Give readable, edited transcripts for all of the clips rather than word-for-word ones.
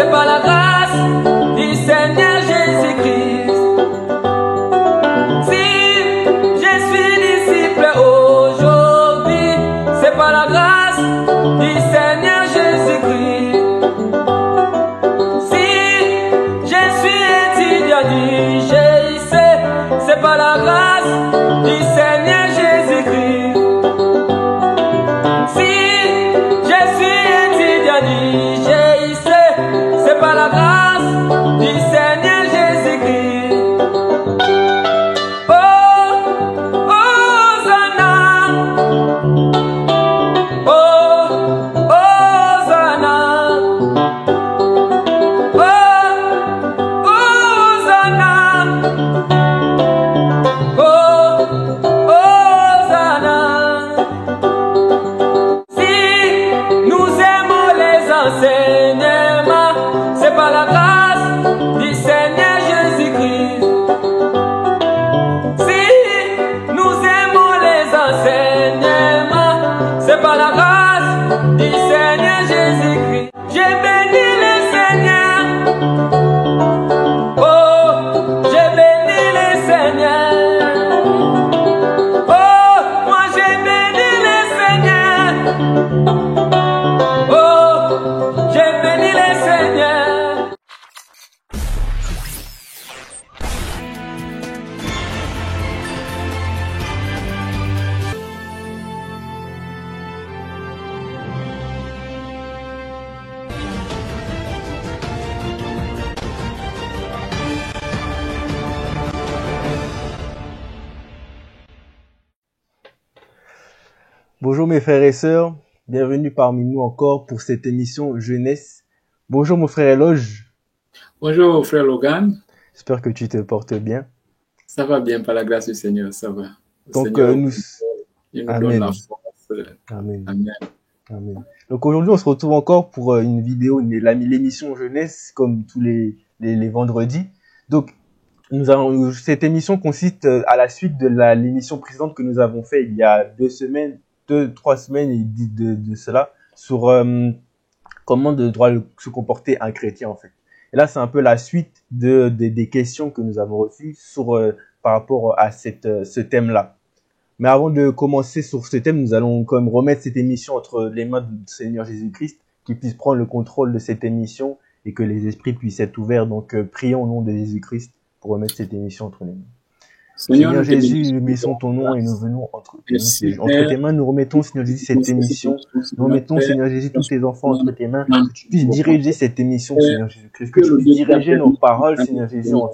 c'est par la grâce du Seigneur Jésus-Christ. Si je suis disciple aujourd'hui, c'est par la grâce du Seigneur Jésus-Christ. Si je suis étudiant du GIC, c'est par la grâce du Seigneur Jésus-Christ. Si je suis étudiant du GIC, c'est par la grâce du Seigneur Jésus-Christ. Oh, Hosanna. Oh, Hosanna. Oh, Hosanna. Oh, Hosanna. Si nous aimons les enseignements, c'est par la grâce du Seigneur Jésus-Christ. Si nous aimons les enseignements, c'est par la grâce du Seigneur Jésus-Christ. J'ai béni le Seigneur. Oh, j'ai béni le Seigneur. Oh, moi j'ai béni le Seigneur. Oh, j'ai béni le Seigneur. Bonjour mes frères et sœurs, bienvenue parmi nous encore pour cette émission Jeunesse. Bonjour mon frère Eloge, Bonjour frère Logan, j'espère que tu te portes bien. ça va bien par la grâce du Seigneur, ça va. Le Donc Seigneur, nous... il nous donne Amen. la force. Amen. Amen. Amen. Donc aujourd'hui on se retrouve encore pour une vidéo, l'émission Jeunesse comme tous les vendredis. Donc cette émission consiste à la suite de l'émission précédente que nous avons fait il y a 3 semaines et de cela sur comment doit se comporter un chrétien en fait. Et là c'est un peu la suite des questions que nous avons reçues par rapport à ce thème-là. Mais avant de commencer sur ce thème, nous allons quand même remettre cette émission entre les mains du Seigneur Jésus-Christ, qu'il puisse prendre le contrôle de cette émission et que les esprits puissent être ouverts. Donc prions au nom de Jésus-Christ pour remettre cette émission entre les mains. Seigneur Jésus, nous mettons ton nom et nous venons entre tes mains, nous remettons, Seigneur Jésus, cette émission. Nous remettons, Seigneur Jésus, tous tes enfants entre tes mains. Que tu puisses diriger cette émission, Seigneur Jésus-Christ. Que tu puisses diriger nos paroles, Seigneur Jésus, en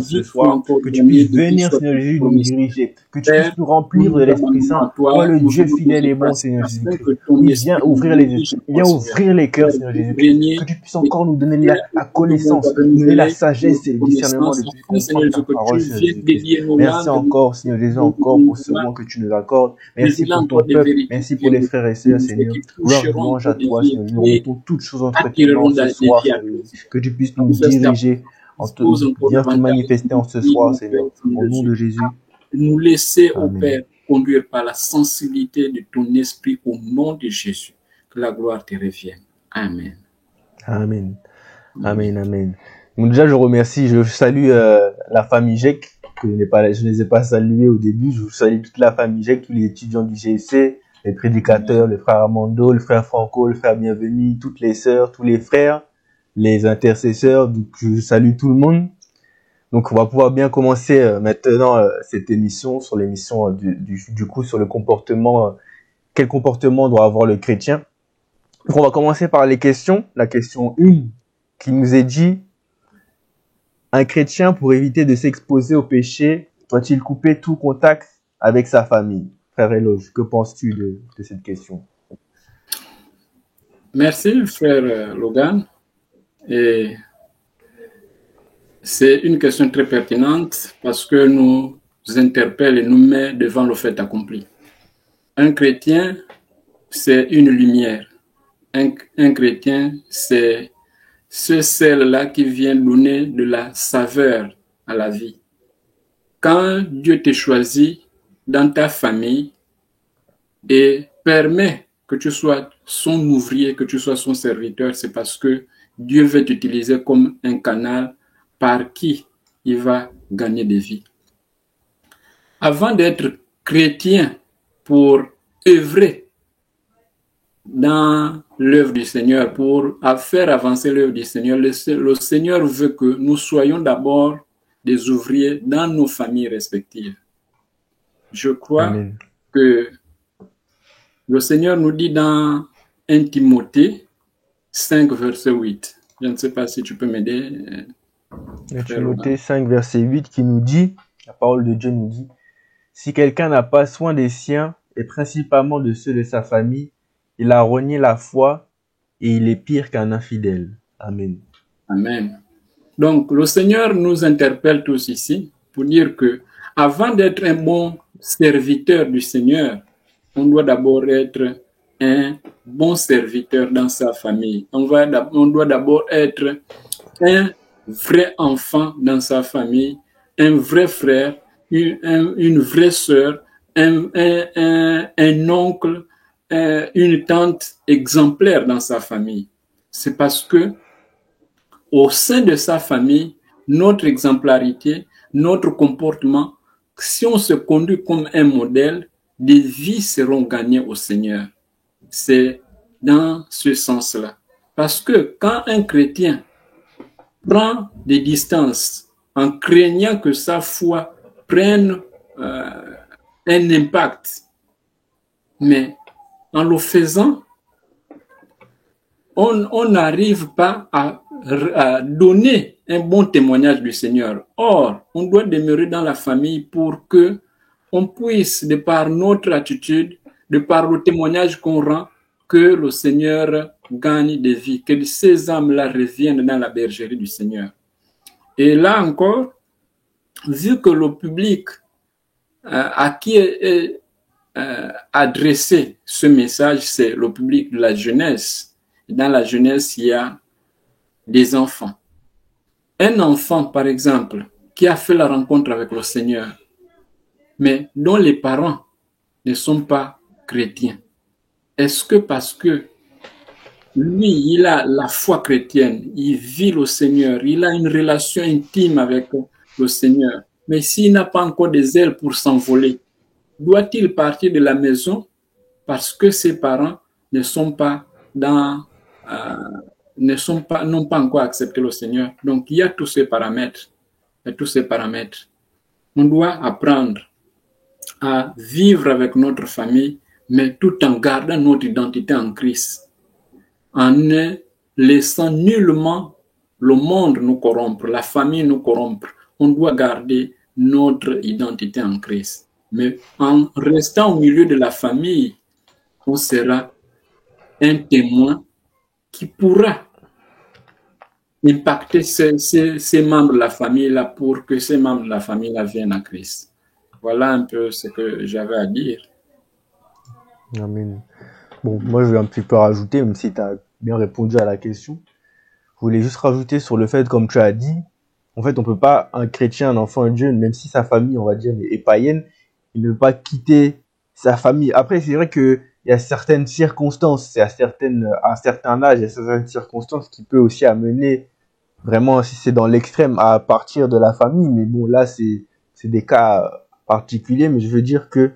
ce soir. Que tu puisses venir, Seigneur Jésus, nous diriger. Que tu puisses nous remplir de l'Esprit Saint. Toi, le Dieu fidèle et bon, Seigneur Jésus-Christ. Viens ouvrir les esprits, viens ouvrir les cœurs, Seigneur Jésus-Christ. Que tu puisses encore nous donner la connaissance, nous donner la sagesse et le discernement de comprendre ta parole, Seigneur Jésus-Christ. Merci encore, Seigneur Jésus, encore pour ce moment que tu nous accordes. Merci pour ton peuple. Merci pour les frères et sœurs, Seigneur. Louange à toi, Seigneur. Nous remettons toutes choses entre tes mains ce soir, Seigneur. Que tu puisses nous diriger, viens te manifester en ce soir, Seigneur. Au nom de Jésus. Nous laisser, au Amen. Père, conduire par la sensibilité de ton esprit au nom de Jésus. Que la gloire te revienne. Amen. Amen. Amen, amen. Donc déjà, je salue la famille GEC, que je ne les ai pas salués au début. Je salue toute la famille GEC, tous les étudiants du GIC, les prédicateurs, le frère Armando, le frère Franco, le frère Bienvenu, toutes les sœurs, tous les frères, les intercesseurs. Donc je salue tout le monde. Donc on va pouvoir bien commencer maintenant cette émission sur l'émission du coup sur le comportement, quel comportement doit avoir le chrétien. Donc on va commencer par les questions. La question 1 qui nous est dit: un chrétien, pour éviter de s'exposer au péché, doit-il couper tout contact avec sa famille? Frère Eloge, que penses-tu de cette question? Merci, frère Logan. Et c'est une question très pertinente parce que nous interpelle et nous met devant le fait accompli. Un chrétien, c'est une lumière. Un chrétien, c'est ce sel-là qui vient donner de la saveur à la vie. Quand Dieu te choisit dans ta famille et permet que tu sois son ouvrier, que tu sois son serviteur, c'est parce que Dieu veut t'utiliser comme un canal par qui il va gagner des vies. Avant d'être chrétien pour œuvrer dans l'œuvre du Seigneur, pour faire avancer l'œuvre du Seigneur, le Seigneur veut que nous soyons d'abord des ouvriers dans nos familles respectives. Je crois Amen. que le Seigneur nous dit dans 1 Timothée 5, verset 8. Je ne sais pas si tu peux m'aider. Timothée 5, verset 8 qui nous dit, la parole de Dieu nous dit, si quelqu'un n'a pas soin des siens, et principalement de ceux de sa famille, il a renié la foi et il est pire qu'un infidèle. Amen. Amen. Donc, le Seigneur nous interpelle tous ici pour dire que avant d'être un bon serviteur du Seigneur, on doit d'abord être un bon serviteur dans sa famille. On doit d'abord être un vrai enfant dans sa famille, un vrai frère, une vraie sœur, un oncle, une tante exemplaire dans sa famille. C'est parce que au sein de sa famille, notre exemplarité, notre comportement, si on se conduit comme un modèle, des vies seront gagnées au Seigneur. C'est dans ce sens-là. Parce que quand un chrétien prend des distances en craignant que sa foi prenne un impact, mais en le faisant, on n'arrive pas à donner un bon témoignage du Seigneur. Or, on doit demeurer dans la famille pour que on puisse, de par notre attitude, de par le témoignage qu'on rend, que le Seigneur gagne des vies, que ces âmes-là reviennent dans la bergerie du Seigneur. Et là encore, vu que le public à qui est adressé ce message, c'est le public de la jeunesse. Dans la jeunesse, il y a des enfants. Un enfant, par exemple, qui a fait la rencontre avec le Seigneur, mais dont les parents ne sont pas chrétiens, est-ce que parce que lui, il a la foi chrétienne, il vit le Seigneur, il a une relation intime avec le Seigneur, mais s'il n'a pas encore des ailes pour s'envoler, doit-il partir de la maison parce que ses parents n'ont pas encore accepté le Seigneur? Donc, il y a tous ces paramètres. On doit apprendre à vivre avec notre famille, mais tout en gardant notre identité en Christ, en ne laissant nullement le monde nous corrompre, la famille nous corrompre. On doit garder notre identité en Christ. Mais en restant au milieu de la famille, on sera un témoin qui pourra impacter ces membres de la famille-là pour que ces membres de la famille-là viennent à Christ. Voilà un peu ce que j'avais à dire. Amen. Bon, moi je vais un petit peu rajouter, même si tu as bien répondu à la question. Je voulais juste rajouter sur le fait, comme tu as dit, en fait, on peut pas, un chrétien, un enfant de Dieu, même si sa famille, on va dire, est païenne, il ne peut pas quitter sa famille. Après, c'est vrai que il y a certaines circonstances, c'est à un certain âge, il y a certaines circonstances qui peut aussi amener, vraiment, si c'est dans l'extrême, à partir de la famille. Mais bon, là, c'est des cas particuliers, mais je veux dire que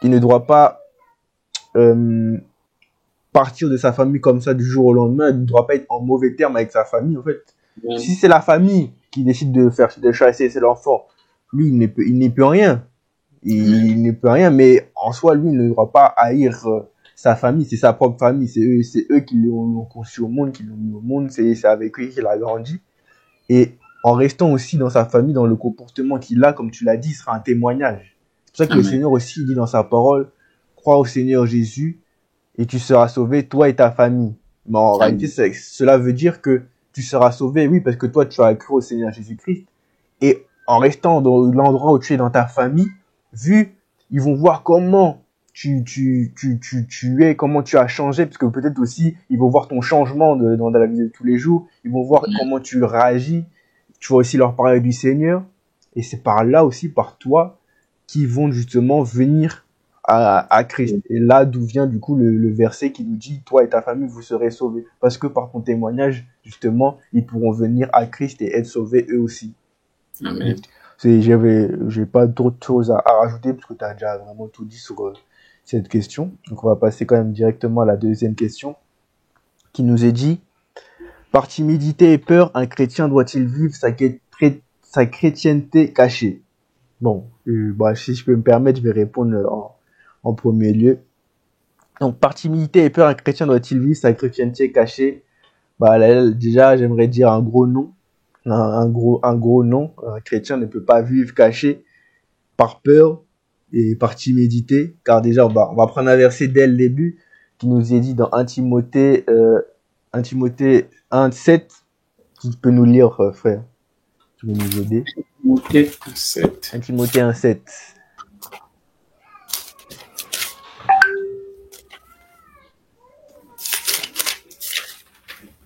il ne doit pas partir de sa famille comme ça du jour au lendemain. Il ne doit pas être en mauvais terme avec sa famille, en fait. Oui. Si c'est la famille qui décide de chasser l'enfant, lui, il n'y peut rien. Il ne peut rien, mais en soi, lui, il ne doit pas haïr sa famille. C'est sa propre famille. C'est eux qui l'ont conçu au monde, qui l'ont mis au monde. C'est avec eux qu'il a grandi. Et en restant aussi dans sa famille, dans le comportement qu'il a, comme tu l'as dit, il sera un témoignage. C'est pour ça que le Seigneur aussi dit dans sa parole, crois au Seigneur Jésus et tu seras sauvé, toi et ta famille. Mais en réalité, cela veut dire que tu seras sauvé, oui, parce que toi, tu as cru au Seigneur Jésus-Christ. Et en restant dans l'endroit où tu es dans ta famille, ils vont voir comment tu es, comment tu as changé, parce que peut-être aussi, ils vont voir ton changement dans la vie de tous les jours. Ils vont voir comment tu réagis. Tu vas aussi leur parler du Seigneur. Et c'est par là aussi, par toi, qu'ils vont justement venir à Christ. Et là, d'où vient du coup le verset qui nous dit, toi et ta famille, vous serez sauvés. Parce que par ton témoignage, justement, ils pourront venir à Christ et être sauvés eux aussi. Amen. J'ai pas d'autres choses à rajouter parce que tu as déjà vraiment tout dit sur cette question. Donc on va passer quand même directement à la deuxième question qui nous est dit, par timidité et peur, un chrétien doit-il vivre sa chrétienté cachée? Bon, si je peux me permettre, je vais répondre en premier lieu. Donc, par timidité et peur, un chrétien doit-il vivre sa chrétienté cachée? Là, déjà, j'aimerais dire un gros non. Un gros non. Un chrétien ne peut pas vivre caché par peur et par timidité. Car déjà, on va prendre un verset dès le début qui nous est dit dans 1 Timothée 1:7. Qui peut nous lire, frère? Tu veux nous aider? Timothée 1:7. 1 Timothée 1:7.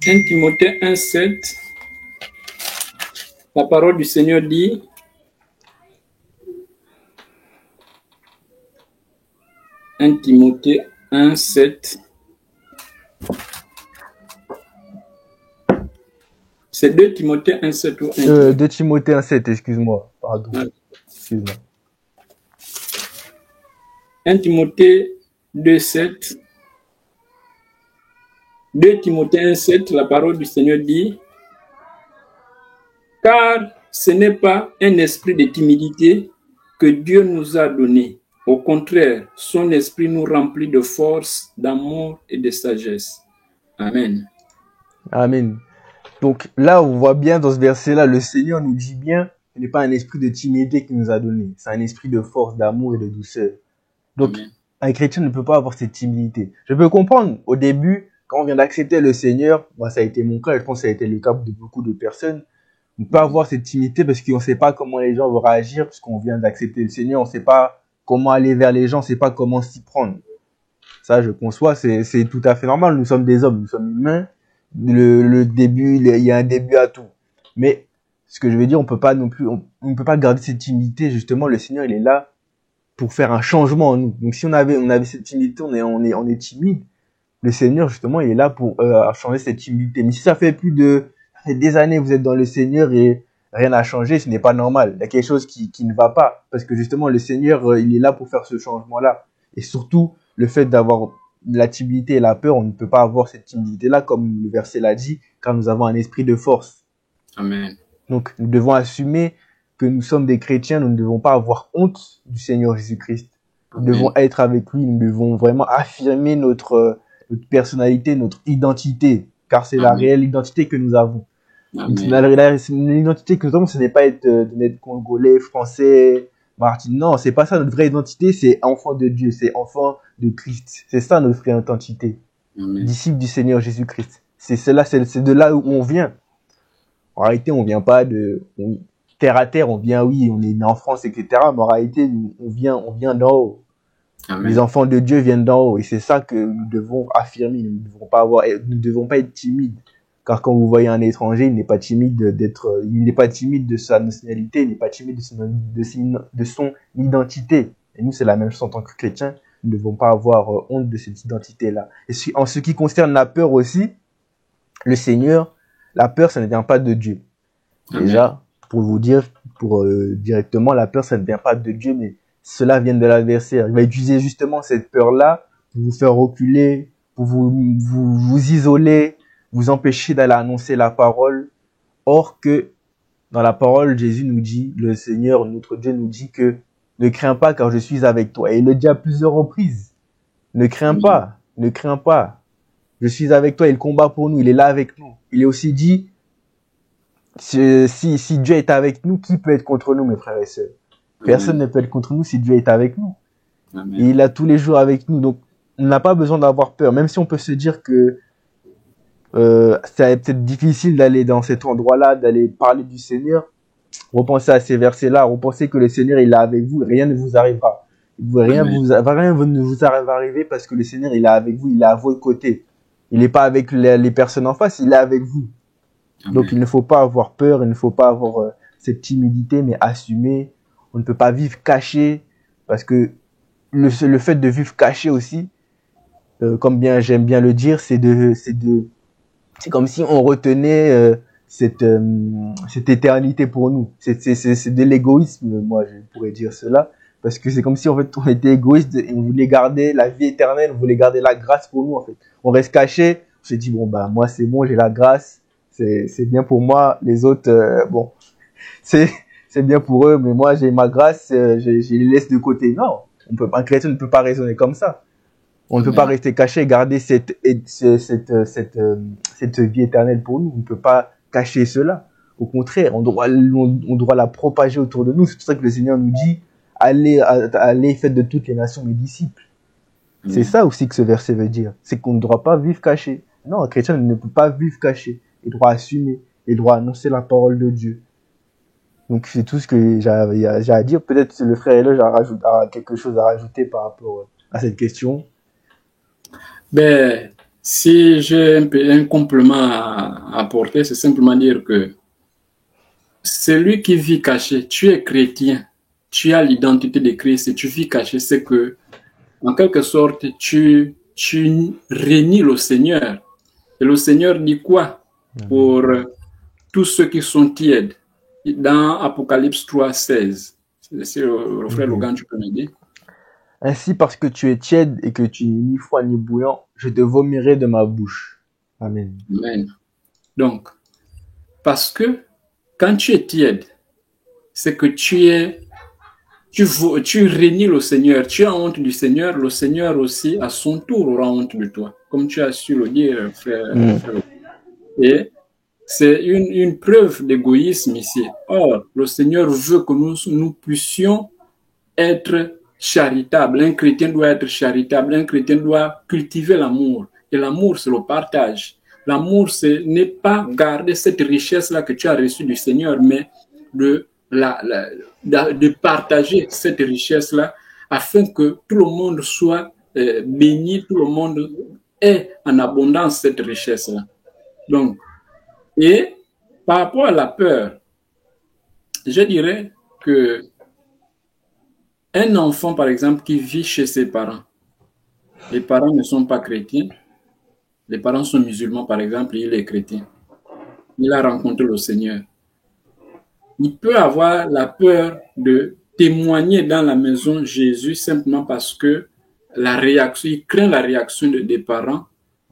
Timothée 1:7. La parole du Seigneur dit, Timothée 1:7. C'est 2 Timothée 1:7 ou 2 Timothée 1:7, excuse-moi. Pardon. Ouais. Excuse-moi. 1 Timothée 2:7. 2 Timothée 1:7, la parole du Seigneur dit, car ce n'est pas un esprit de timidité que Dieu nous a donné. Au contraire, son esprit nous remplit de force, d'amour et de sagesse. Amen. Amen. Donc là, on voit bien dans ce verset-là, le Seigneur nous dit bien, ce n'est pas un esprit de timidité qu'il nous a donné, c'est un esprit de force, d'amour et de douceur. Donc, Amen. Un chrétien ne peut pas avoir cette timidité. Je peux comprendre, au début, quand on vient d'accepter le Seigneur, moi ça a été mon cas, et je pense que ça a été le cas de beaucoup de personnes, on ne peut pas avoir cette timidité parce qu'on ne sait pas comment les gens vont réagir, parce qu'on vient d'accepter le Seigneur, on ne sait pas comment aller vers les gens, on ne sait pas comment s'y prendre. Ça, je conçois, c'est tout à fait normal, nous sommes des hommes, nous sommes humains, le début, il y a un début à tout. Mais, ce que je veux dire, on peut pas non plus, on ne peut pas garder cette timidité, justement, le Seigneur, il est là pour faire un changement en nous. Donc, si on avait cette timidité, on est timide, le Seigneur, justement, il est là pour changer cette timidité. Mais si ça fait des années que vous êtes dans le Seigneur et rien n'a changé, ce n'est pas normal. Il y a quelque chose qui ne va pas. Parce que justement, le Seigneur, il est là pour faire ce changement-là. Et surtout, le fait d'avoir la timidité et la peur, on ne peut pas avoir cette timidité-là, comme le verset l'a dit, car nous avons un esprit de force. Amen. Donc, nous devons assumer que nous sommes des chrétiens, nous ne devons pas avoir honte du Seigneur Jésus-Christ. Nous devons être avec lui, nous devons vraiment affirmer notre personnalité, notre identité, car c'est la réelle identité que nous avons. L'identité que nous avons, ce n'est pas d'être congolais, français, Martin. Non, c'est pas ça. Notre vraie identité, c'est enfant de Dieu, c'est enfant de Christ. C'est ça notre vraie identité. Disciple du Seigneur Jésus-Christ. C'est de là où on vient. En réalité, on vient pas terre à terre, on vient, oui, on est né en France, etc. Mais en réalité, on vient d'en haut. Amen. Les enfants de Dieu viennent d'en haut. Et c'est ça que nous devons affirmer. Nous ne devons pas être timides. Car quand vous voyez un étranger, il n'est pas timide de sa nationalité, il n'est pas timide de son identité. Et nous, c'est la même chose en tant que chrétiens. Nous ne devons pas avoir honte de cette identité-là. Et en ce qui concerne la peur aussi, le Seigneur, la peur, ça ne vient pas de Dieu. Amen. Déjà, pour vous dire, directement, la peur, ça ne vient pas de Dieu, mais cela vient de l'adversaire. Il va utiliser justement cette peur-là pour vous faire reculer, pour vous isoler, vous empêcher d'aller annoncer la parole. Or que, dans la parole, Jésus nous dit, le Seigneur, notre Dieu nous dit que ne crains pas car je suis avec toi. Et il le dit à plusieurs reprises. Ne crains pas, ne crains pas. Je suis avec toi, il combat pour nous, il est là avec nous. Il est aussi dit, si Dieu est avec nous, qui peut être contre nous, mes frères et sœurs? Personne ne peut être contre nous si Dieu est avec nous. Amen. Et il est tous les jours avec nous. Donc, on n'a pas besoin d'avoir peur. Même si on peut se dire que c'est peut-être difficile d'aller dans cet endroit-là, d'aller parler du Seigneur, repensez à ces versets-là, repensez que le Seigneur, il est avec vous, rien ne vous arrivera. Rien ne vous arriver parce que le Seigneur, il est avec vous, il est à votre côté. Il n'est pas avec les personnes en face, il est avec vous. Amen. Donc, il ne faut pas avoir peur, il ne faut pas avoir cette timidité, mais assumer. On ne peut pas vivre caché parce que le fait de vivre caché aussi, comme j'aime bien le dire, c'est comme si on retenait cette éternité pour nous. C'est de l'égoïsme, moi je pourrais dire cela, parce que c'est comme si en fait on était égoïste et on voulait garder la vie éternelle, on voulait garder la grâce pour nous en fait. On reste caché, on se dit bon bah moi c'est bon, j'ai la grâce, c'est bien pour moi, les autres bon c'est bien pour eux, mais moi j'ai ma grâce, je les laisse de côté. Non, un chrétien ne peut pas raisonner comme ça. On ne peut pas rester caché et garder cette vie éternelle pour nous. On ne peut pas cacher cela. Au contraire, on doit la propager autour de nous. C'est pour ça que le Seigneur nous dit, allez, faites de toutes les nations mes disciples. C'est ça aussi que ce verset veut dire. C'est qu'on ne doit pas vivre caché. Non, un chrétien ne peut pas vivre caché. Il doit assumer. Il doit annoncer la parole de Dieu. Donc c'est tout ce que j'ai à dire. Peut-être le frère Eloge a quelque chose à rajouter par rapport à cette question. Ben, si j'ai un complément à apporter, c'est simplement dire que celui qui vit caché, tu es chrétien, tu as l'identité de Christ et tu vis caché, c'est que, en quelque sorte, tu renies le Seigneur. Et le Seigneur dit quoi pour tous ceux qui sont tièdes? Dans Apocalypse 3:16. Si le frère Logan, tu peux m'aider? Ainsi, parce que tu es tiède et que tu n'es ni froid ni bouillant, je te vomirai de ma bouche. Amen. Amen. Donc, parce que quand tu es tiède, c'est que tu renies le Seigneur, tu as honte du Seigneur, le Seigneur aussi, à son tour, aura honte de toi, comme tu as su le dire, frère. Et c'est une preuve d'égoïsme ici. Or, le Seigneur veut que nous puissions être charitables. Un chrétien doit être charitable. Un chrétien doit cultiver l'amour. Et l'amour, c'est le partage. L'amour, ce n'est pas garder cette richesse-là que tu as reçue du Seigneur, mais de partager cette richesse-là afin que tout le monde soit béni, tout le monde ait en abondance cette richesse-là. Donc, et par rapport à la peur, je dirais que un enfant, par exemple, qui vit chez ses parents, les parents ne sont pas chrétiens, les parents sont musulmans, par exemple, il est chrétien. Il a rencontré le Seigneur. Il peut avoir la peur de témoigner dans la maison Jésus simplement parce que il craint la réaction des parents.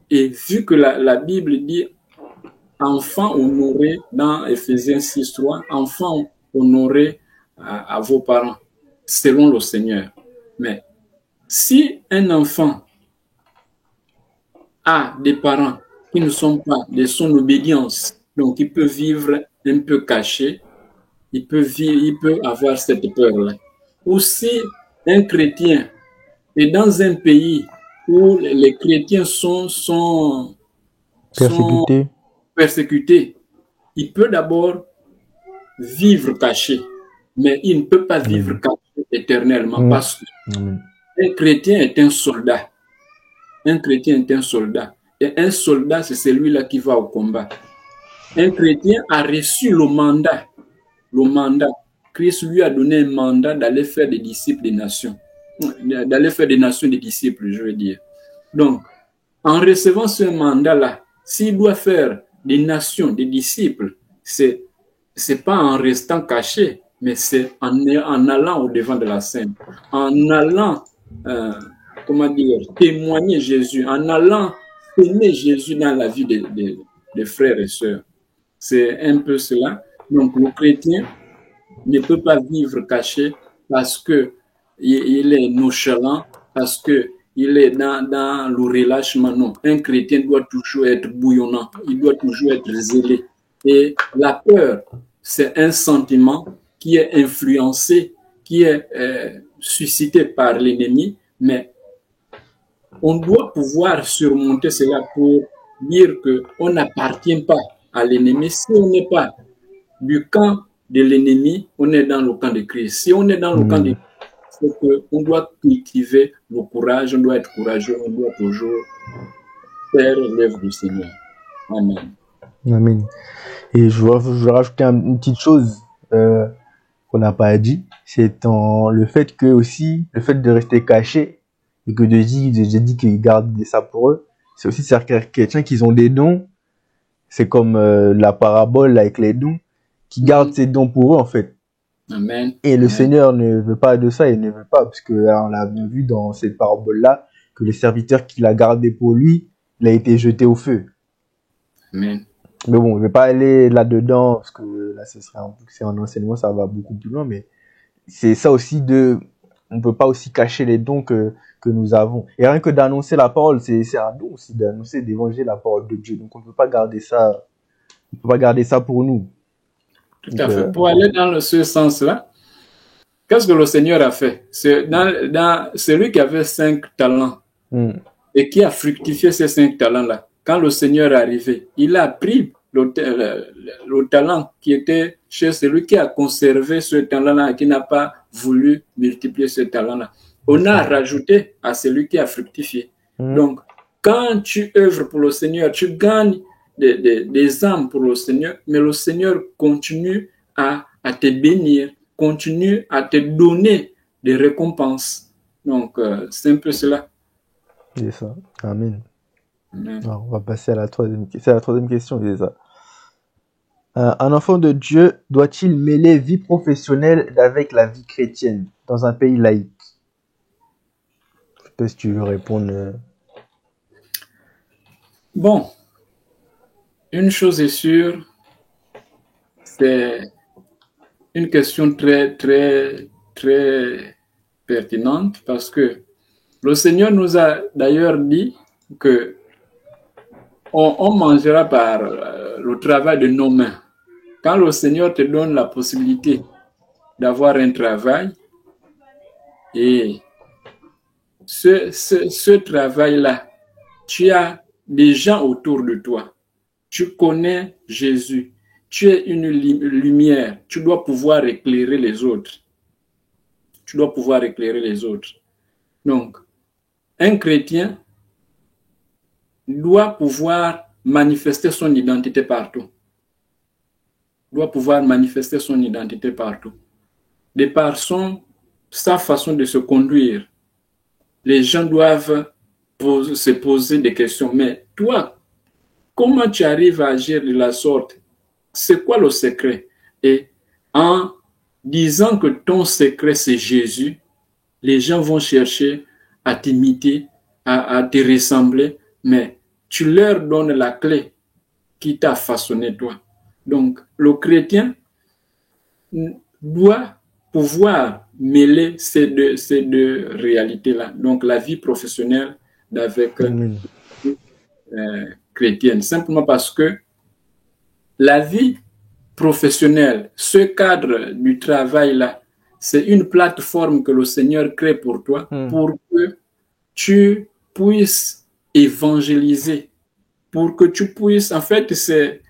Et vu que la Bible dit enfants honorés dans Éphésiens 6:3, enfants honorés à vos parents, selon le Seigneur. Mais si un enfant a des parents qui ne sont pas de son obédience, donc il peut vivre un peu caché, il peut avoir cette peur-là. Ou si un chrétien est dans un pays où les chrétiens sont persécutés, il peut d'abord vivre caché, mais il ne peut pas vivre caché éternellement parce qu'un chrétien est un soldat. Un chrétien est un soldat. Et un soldat, c'est celui-là qui va au combat. Un chrétien a reçu le mandat. Le mandat. Christ lui a donné un mandat d'aller faire des disciples des nations. D'aller faire des nations des disciples, je veux dire. Donc, en recevant ce mandat-là, s'il doit faire des nations, des disciples, c'est pas en restant caché, mais c'est en allant au devant de la scène, en allant, témoigner Jésus, en allant aimer Jésus dans la vie des frères et sœurs. C'est un peu cela. Donc, le chrétien ne peut pas vivre caché parce que il est nonchalant, parce que il est dans le relâchement. Non, un chrétien doit toujours être bouillonnant, il doit toujours être zélé. Et la peur, c'est un sentiment qui est influencé, qui est suscité par l'ennemi, mais on doit pouvoir surmonter cela pour dire qu'on n'appartient pas à l'ennemi. Si on n'est pas du camp de l'ennemi, on est dans le camp de Christ. Si on est dans le camp de Christ, c'est qu'on doit cultiver le courage, on doit être courageux, on doit toujours faire l'œuvre du Seigneur. Amen. Amen. Et je veux rajouter une petite chose. qu'on n'a pas dit, c'est le fait que aussi, le fait de rester caché, et que j'ai dit qu'ils gardent ça pour eux, c'est aussi certains chrétiens qui ont des dons, c'est comme la parabole avec les dons, qui gardent ces dons pour eux en fait. Amen. Et le Amen. Seigneur ne veut pas de ça, il ne veut pas, parce que on l'a bien vu dans cette parabole-là, que le serviteur qu'il a gardé pour lui, il a été jeté au feu. Amen. Mais bon, je vais pas aller là-dedans, parce que là, c'est un enseignement, ça va beaucoup plus loin, mais c'est ça aussi on peut pas aussi cacher les dons que nous avons. Et rien que d'annoncer la parole, c'est un don aussi d'annoncer, d'évangéliser la parole de Dieu. Donc on peut pas garder ça pour nous. Tout à fait. Pour aller dans ce sens-là, qu'est-ce que le Seigneur a fait? C'est celui qui avait 5 talents et qui a fructifié ces 5 talents-là. Quand le Seigneur est arrivé, il a pris le talent qui était chez celui qui a conservé ce talent-là et qui n'a pas voulu multiplier ce talent-là. On a rajouté à celui qui a fructifié. Donc, quand tu œuvres pour le Seigneur, tu gagnes des âmes pour le Seigneur, mais le Seigneur continue à te bénir, continue à te donner des récompenses. Donc, c'est un peu cela. C'est ça. Amen. Alors, on va passer à la troisième question. C'est la troisième question, c'est ça. Un enfant de Dieu doit-il mêler vie professionnelle avec la vie chrétienne dans un pays laïque? Je sais pas si tu veux répondre. Bon, une chose est sûre, c'est une question très, très, très pertinente parce que le Seigneur nous a d'ailleurs dit que on mangera par le travail de nos mains. Quand le Seigneur te donne la possibilité d'avoir un travail et ce travail-là, tu as des gens autour de toi. Tu connais Jésus. Tu es une lumière. Tu dois pouvoir éclairer les autres. Tu dois pouvoir éclairer les autres. Donc, un chrétien doit pouvoir manifester son identité partout. Doit pouvoir manifester son identité partout. De par sa façon de se conduire, les gens doivent se poser des questions. Mais toi, comment tu arrives à agir de la sorte? C'est quoi le secret? Et en disant que ton secret, c'est Jésus, les gens vont chercher à t'imiter, à te ressembler, mais tu leur donnes la clé qui t'a façonné toi. Donc, le chrétien doit pouvoir mêler ces deux réalités-là. Donc, la vie professionnelle avec chrétienne. Simplement parce que la vie professionnelle, ce cadre du travail-là, c'est une plateforme que le Seigneur crée pour toi pour que tu puisses évangéliser, pour que tu puisses, en fait, c'est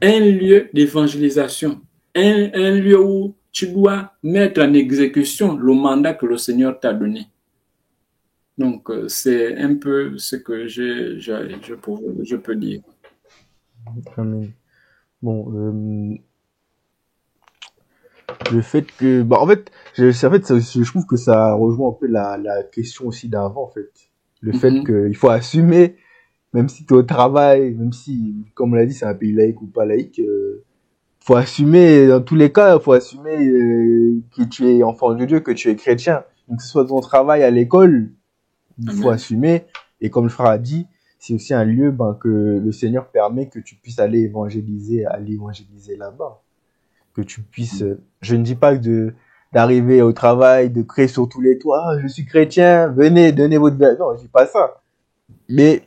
un lieu d'évangélisation, un lieu où tu dois mettre en exécution le mandat que le Seigneur t'a donné. Donc, c'est un peu ce que je peux dire. Amen. Bon, le fait que, en fait, je trouve que ça rejoint un peu la question aussi d'avant, en fait. Le fait qu'il faut assumer, même si tu es au travail, même si, comme on l'a dit, c'est un pays laïque ou pas laïque, faut assumer, dans tous les cas, faut assumer que tu es enfant de Dieu, que tu es chrétien. Donc, que ce soit ton travail à l'école, il faut assumer. Et comme le frère a dit, c'est aussi un lieu que le Seigneur permet que tu puisses aller évangéliser là-bas. Que tu puisses, je ne dis pas d'arriver au travail, de crier sur tous les toits, je suis chrétien, venez, donnez votre vie. Non, je dis pas ça. Mais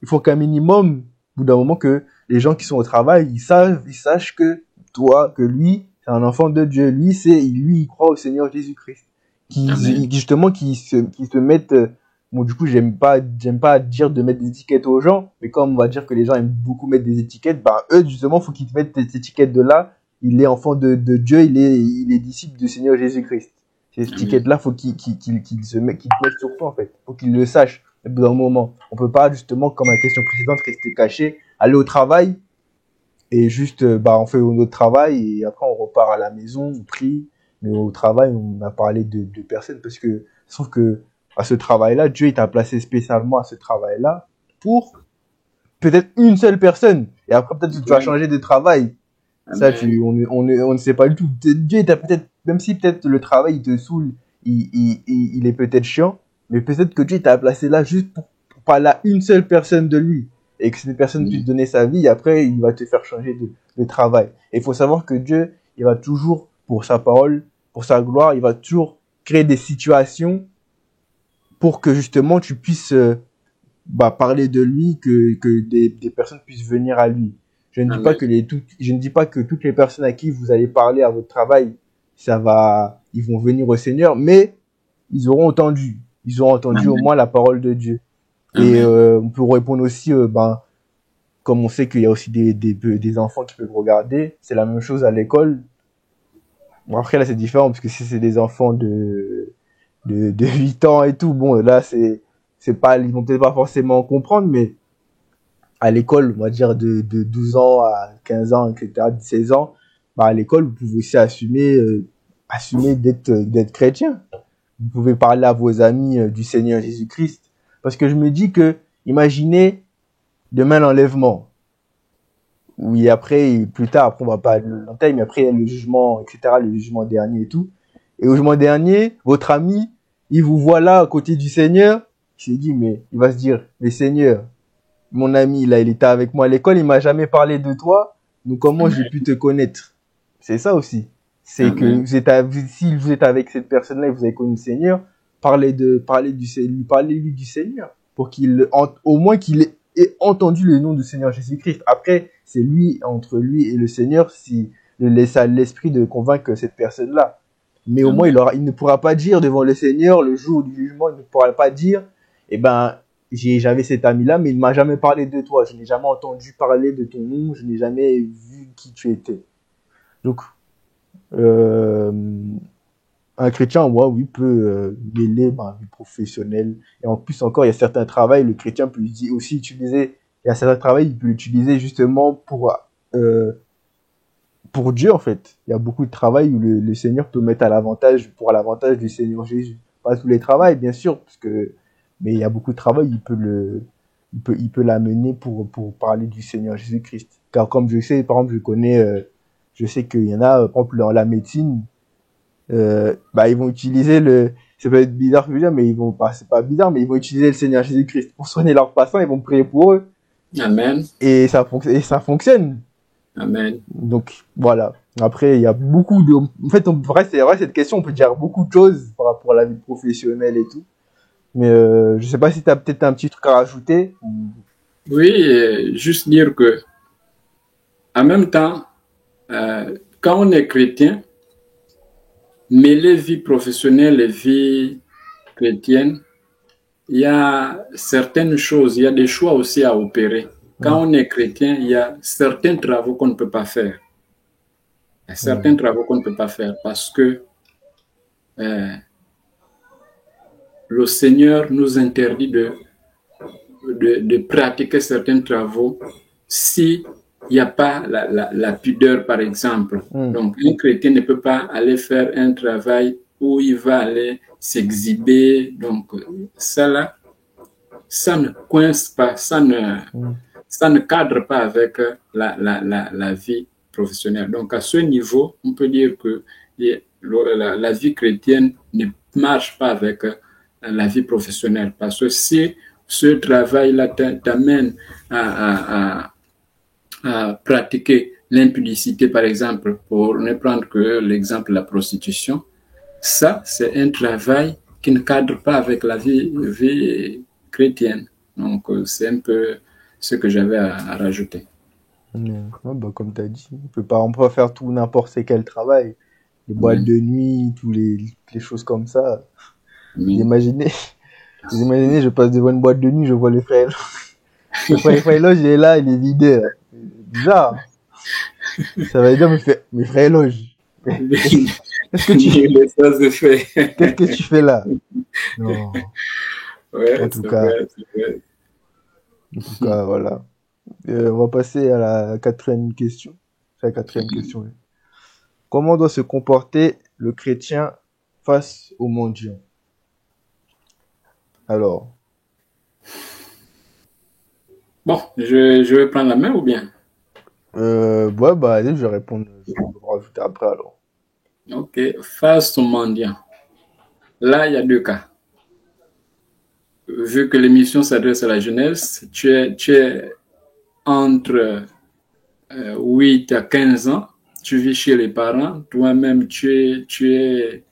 il faut qu'un minimum, au bout d'un moment, que les gens qui sont au travail, ils sachent que toi, que lui, c'est un enfant de Dieu. Lui, il croit au Seigneur Jésus-Christ. Qui se mettent, bon, du coup, j'aime pas dire de mettre des étiquettes aux gens, mais comme on va dire que les gens aiment beaucoup mettre des étiquettes, eux, justement, faut qu'ils te mettent cette étiquette de là. Il est enfant de Dieu, il est disciple du Seigneur Jésus-Christ. Cette étiquette-là, faut qu'il te mette sur toi, en fait. Faut qu'il le sache, dans un moment. On peut pas, justement, comme la question précédente, rester caché, aller au travail, et juste, on fait notre travail, et après, on repart à la maison, on prie, Mais au travail, on a parlé de personnes parce que, sauf que, à ce travail-là, Dieu, il t'a placé spécialement à ce travail-là pour peut-être une seule personne. Et après, peut-être que tu vas changer de travail. Ça, Amen. on ne sait pas du tout. Dieu, il t'a peut-être, même si peut-être le travail, il te saoule, il est peut-être chiant, mais peut-être que Dieu t'a placé là juste pour parler à une seule personne de lui. Et que cette personne puisse donner sa vie, et après, il va te faire changer de travail. Et il faut savoir que Dieu, il va toujours, pour sa parole, pour sa gloire, il va toujours créer des situations pour que justement tu puisses parler de lui, que des personnes puissent venir à lui. Je ne dis pas Amen. que je ne dis pas que toutes les personnes à qui vous allez parler à votre travail, ils vont venir au Seigneur, mais ils auront entendu au Amen. moins la parole de Dieu. Et Amen. on peut répondre aussi, comme on sait qu'il y a aussi des enfants qui peuvent regarder, c'est la même chose à l'école. Bon, après là c'est différent parce que si c'est des enfants de 8 ans et tout, bon là c'est pas, ils vont peut-être pas forcément comprendre, mais à l'école, on va dire de 12 ans à 15 ans, etc., de 16 ans, à l'école, vous pouvez aussi assumer d'être chrétien. Vous pouvez parler à vos amis du Seigneur Jésus-Christ. Parce que je me dis que, imaginez demain l'enlèvement. Oui, après, plus tard, après on va pas le détail, mais après il y a le jugement, etc., le jugement dernier et tout. Et au jugement dernier, votre ami, il vous voit là à côté du Seigneur, il s'est dit, mais il va se dire, mais Seigneur, mon ami, là, il était avec moi à l'école, il m'a jamais parlé de toi, donc comment j'ai Amen. pu te connaître? C'est ça aussi. C'est que Amen. si vous êtes avec cette personne-là et vous avez connu le Seigneur, parlez lui du Seigneur, pour au moins ait entendu le nom du Seigneur Jésus-Christ. Après, c'est lui, entre lui et le Seigneur, si le laisse à l'esprit de convaincre cette personne-là. Mais au moins, Amen. il ne pourra pas dire devant le Seigneur, le jour du jugement, il ne pourra pas dire, eh ben, j'avais cet ami-là, mais il m'a jamais parlé de toi. Je n'ai jamais entendu parler de ton nom. Je n'ai jamais vu qui tu étais. Donc, euh, un chrétien, moi, oui, peut mêler ma vie professionnelle. Et en plus, encore, il y a certains travails, le chrétien peut aussi utiliser, il y a certains travails, il peut l'utiliser justement pour Dieu, en fait. Il y a beaucoup de travail où le Seigneur peut mettre pour l'avantage du Seigneur Jésus. Pas tous les travails, bien sûr, mais il y a beaucoup de travail, il peut l'amener pour parler du Seigneur Jésus-Christ. Car comme je sais, par exemple, je sais qu'il y en a, par exemple, dans la médecine, ils vont utiliser ça peut être bizarre que je veux dire, mais c'est pas bizarre, mais ils vont utiliser le Seigneur Jésus-Christ pour soigner leurs patients, ils vont prier pour eux. Amen. Et ça fonctionne. Amen. Donc, voilà. Après, il y a en fait, c'est vrai, cette question, on peut dire beaucoup de choses par rapport à la vie professionnelle et tout. Mais, je sais pas si t'as peut-être un petit truc à rajouter. Oui, juste dire que, en même temps, quand on est chrétien, mêler vie professionnelle et vie chrétienne, il y a certaines choses, il y a des choix aussi à opérer. Quand on est chrétien, il y a certains travaux qu'on ne peut pas faire. Il y a certains travaux qu'on ne peut pas faire parce que le Seigneur nous interdit de pratiquer certains travaux si il n'y a pas la pudeur, par exemple. Donc, un chrétien ne peut pas aller faire un travail où il va aller s'exhiber. Donc, ça là, ça ne coince pas, ça ne cadre pas avec la vie professionnelle. Donc, à ce niveau, on peut dire que la vie chrétienne ne marche pas avec la vie professionnelle. Parce que si ce travail-là t'amène à pratiquer l'impudicité, par exemple, pour ne prendre que l'exemple de la prostitution, ça, c'est un travail qui ne cadre pas avec la vie chrétienne. Donc, c'est un peu ce que j'avais à rajouter. Comme tu as dit, on peut pas faire tout n'importe quel travail. Les boîtes de nuit, les choses comme ça. Vous imaginez, je passe devant une boîte de nuit, je vois le frère. Le frère Loge, il est là, il est vidé. Bizarre. Ça va dire, mais frère Loge. Qu'est-ce que tu fais là? Non. Ouais, en tout cas, voilà. On va passer à la quatrième question. C'est la quatrième question. Oui. Comment doit se comporter le chrétien face au mendiant? Alors, Bon, je vais prendre la main ou bien? ouais, bah, allez, je vais répondre, je vais rajouter après alors. Ok, face au mendiant. Là, il y a deux cas. Vu que l'émission s'adresse à la jeunesse, tu es entre 8 à 15 ans, tu vis chez les parents, toi-même, tu es,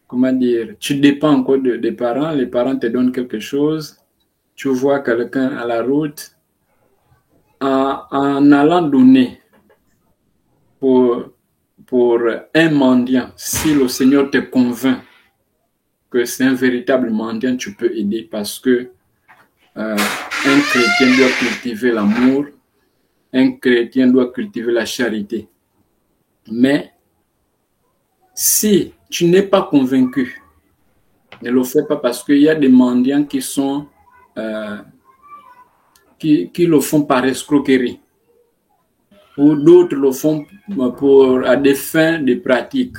comment dire, tu dépends encore des parents, les parents te donnent quelque chose, tu vois quelqu'un à la route, en allant donner pour, pour un mendiant, si le Seigneur te convainc que c'est un véritable mendiant, tu peux aider parce que un chrétien doit cultiver l'amour, un chrétien doit cultiver la charité. Mais si tu n'es pas convaincu, ne le fais pas parce qu'il y a des mendiants qui sont qui le font par escroquerie ou d'autres le font à des fins de pratique.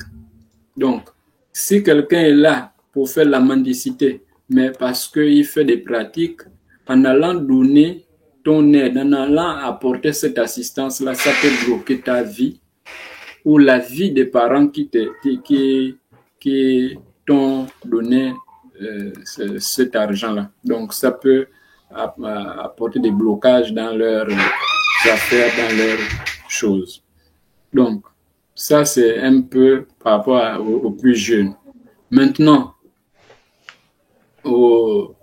Donc, si quelqu'un est là pour faire la mendicité, mais parce qu'il fait des pratiques, en allant donner ton aide, en allant apporter cette assistance-là, ça peut bloquer ta vie ou la vie des parents qui t'ont donné cet argent-là. Donc, ça peut apporter des blocages dans leurs affaires, dans leurs choses. Donc, ça, c'est un peu par rapport aux plus jeunes. Maintenant, aux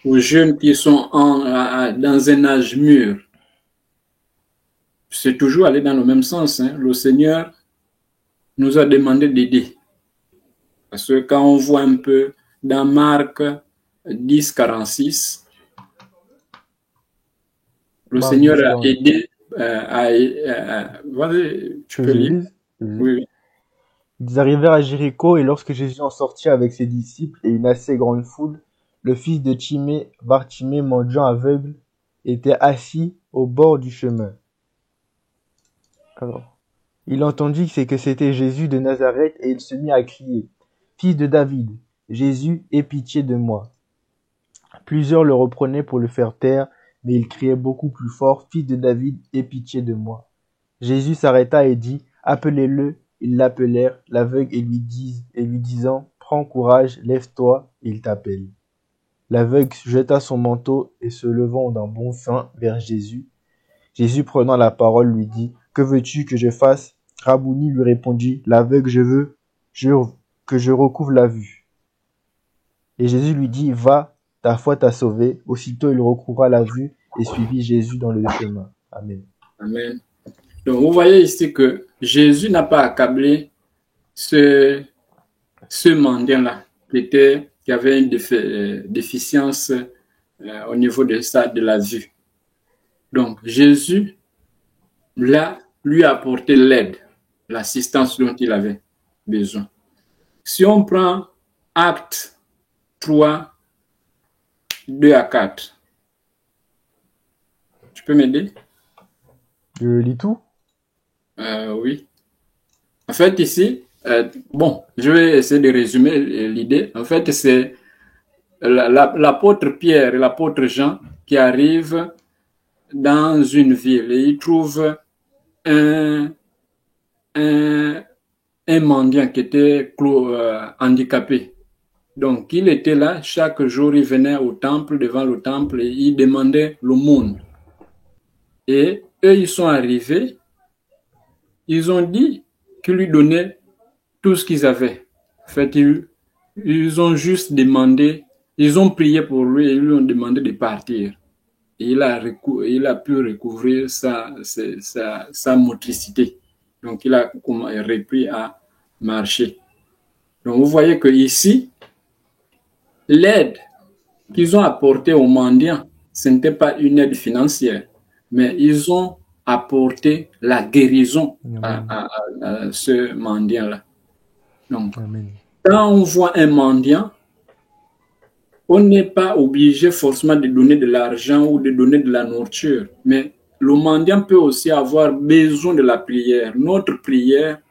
jeunes qui sont dans un âge mûr, c'est toujours aller dans le même sens. Hein. Le Seigneur nous a demandé d'aider. Parce que quand on voit un peu dans Marc 10, 46, le Marc Seigneur 10, a aidé. Vas-y, tu peux lire. Oui. Ils arrivèrent à Jéricho, et lorsque Jésus en sortit avec ses disciples et une assez grande foule, le fils de Timée, Bartimée, mendiant aveugle, était assis au bord du chemin. Alors, il entendit que c'était Jésus de Nazareth, et il se mit à crier: Fils de David, Jésus, aie pitié de moi. Plusieurs le reprenaient pour le faire taire, mais il criait beaucoup plus fort: Fils de David, aie pitié de moi. Jésus s'arrêta et dit: Appelez-le. Ils l'appelèrent, l'aveugle, et lui disant: Prends courage, lève-toi, il t'appelle. L'aveugle jeta son manteau et se levant d'un bond fin vers Jésus. Jésus prenant la parole lui dit: Que veux-tu que je fasse? Rabouni lui répondit: L'aveugle, je veux que je recouvre la vue. Et Jésus lui dit: Va, ta foi t'a sauvé. Aussitôt il recouvra la vue et suivit Jésus dans le chemin. Amen. Amen. Donc vous voyez ici que Jésus n'a pas accablé ce mendiant-là qui avait une déficience au niveau de la vue. Donc Jésus là lui a apporté l'aide, l'assistance dont il avait besoin. Si on prend Actes 3, 2 à 4, tu peux m'aider? Je lis tout? Oui. En fait, ici, bon, je vais essayer de résumer l'idée. En fait, c'est l'apôtre Pierre et l'apôtre Jean qui arrivent dans une ville et ils trouvent un mendiant qui était handicapé. Donc, il était là, chaque jour, il venait au temple, devant le temple, et il demandait l'aumône. Et eux, ils sont arrivés, ils ont dit qu'ils lui donnaient tout ce qu'ils avaient. En fait, ils ont juste demandé, ils ont prié pour lui et ils lui ont demandé de partir. Et il a pu recouvrir sa motricité. Donc, il a repris à marcher. Donc, vous voyez que ici, l'aide qu'ils ont apportée aux mendiants, ce n'était pas une aide financière, mais ils ont apporté la guérison à ce mendiant-là. Donc, Amen. Quand on voit un mendiant, on n'est pas obligé forcément de donner de l'argent ou de donner de la nourriture, mais le mendiant peut aussi avoir besoin de la prière. Notre prière